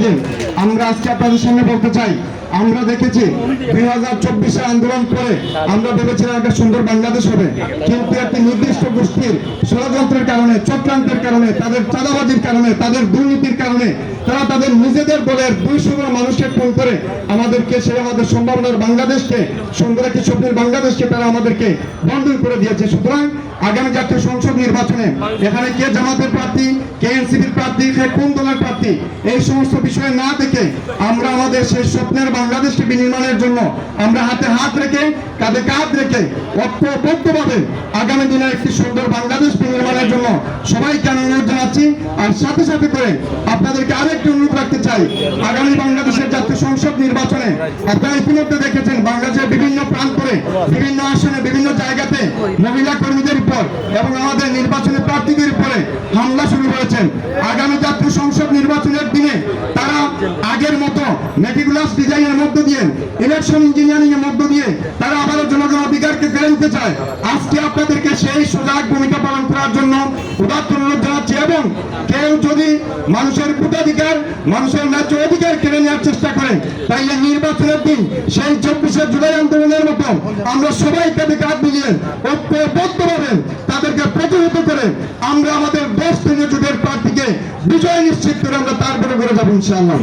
দিন আমরা আজকে আপনাদের সামনে বলতে চাই, আমরা দেখেছি 2024 আন্দোলন করে আমরা ভেবেছিলাম একটা সুন্দর বাংলাদেশ হবে, কিন্তু একটি নির্দিষ্ট গোষ্ঠীর ষড়যন্ত্রের কারণে, চক্রান্তের কারণে, তাদের চাঁদাবাজির কারণে, তাদের দুর্নীতির কারণে তারা তাদের নিজেদের দলের 200 জন মানুষকে খুন করে আমাদেরকে, সে আমাদের সম্ভাবনার বাংলাদেশকে, সুন্দর একটি স্বপ্নের বাংলাদেশকে তারা আমাদেরকে বন্ধন করে দিয়েছে। সুতরাং আগামী জাতীয় সংসদ নির্বাচনে এখানে কে জামাতের প্রার্থী, কে এনসিপির প্রার্থী, কে কোন দলের প্রার্থী, এই সমস্ত বিষয় না দেখে আমরা আমাদের সেই স্বপ্নের বাংলাদেশকে বিনির্মাণের জন্য আমরা হাতে হাত রেখে, কাঁধে কাঁধ রেখে ঐক্যবদ্ধভাবে আগামী দিনে একটি সুন্দর বাংলাদেশ বিনির্মাণের জন্য সবাইকে আমি অনুরোধ জানাচ্ছি। আর সাথে সাথে করে আপনাদেরকে আরেকটি অনুরোধ রাখতে চাই, আগামী বাংলাদেশের জাতীয় সংসদ নির্বাচনে আপনারা ইতিমধ্যে দেখেছেন বাংলাদেশের বিভিন্ন প্রান্তরে, বিভিন্ন আসনে, বিভিন্ন জায়গাতে মহিলা কর্মীদের উপর এবং আমাদের নির্বাচনী প্রার্থীদের উপরে হামলা শুরু হয়েছে। আগামী জাতীয় সংসদ নির্বাচনের দিনে তারা আগের মতো মেটিকুলাস ডিজাইনের মধ্য দিয়ে, ইলেকশন ইঞ্জিনিয়ারিং এর মধ্য দিয়ে তারা আবারও জনগণের অধিকারকে কেড়ে নিতে চায়। আজকে আপনাদেরকে সেই সজাগ ভূমিকা পালন করার জন্য উদাত্ত অনুরোধ জানাচ্ছি, এবং কেউ যদি মানুষের ভোটাধিকার, মানুষের ন্যায্য অধিকার কেড়ে নেওয়ার চেষ্টা করে, তাইলে নির্বাচনের দিন সেই 24শে জুলাই আন্দোলনের মতো আমরা সবাই কাঁধে কাঁধ মিলিয়ে ঐক্যবদ্ধভাবে তাদেরকে প্রতিহত করে আমরা আমাদের 10 দিনের জোটের প্রার্থীকে বিজয় নিশ্চিত করে আমরা তারপরে করে যাবো ইনশাআল্লাহ।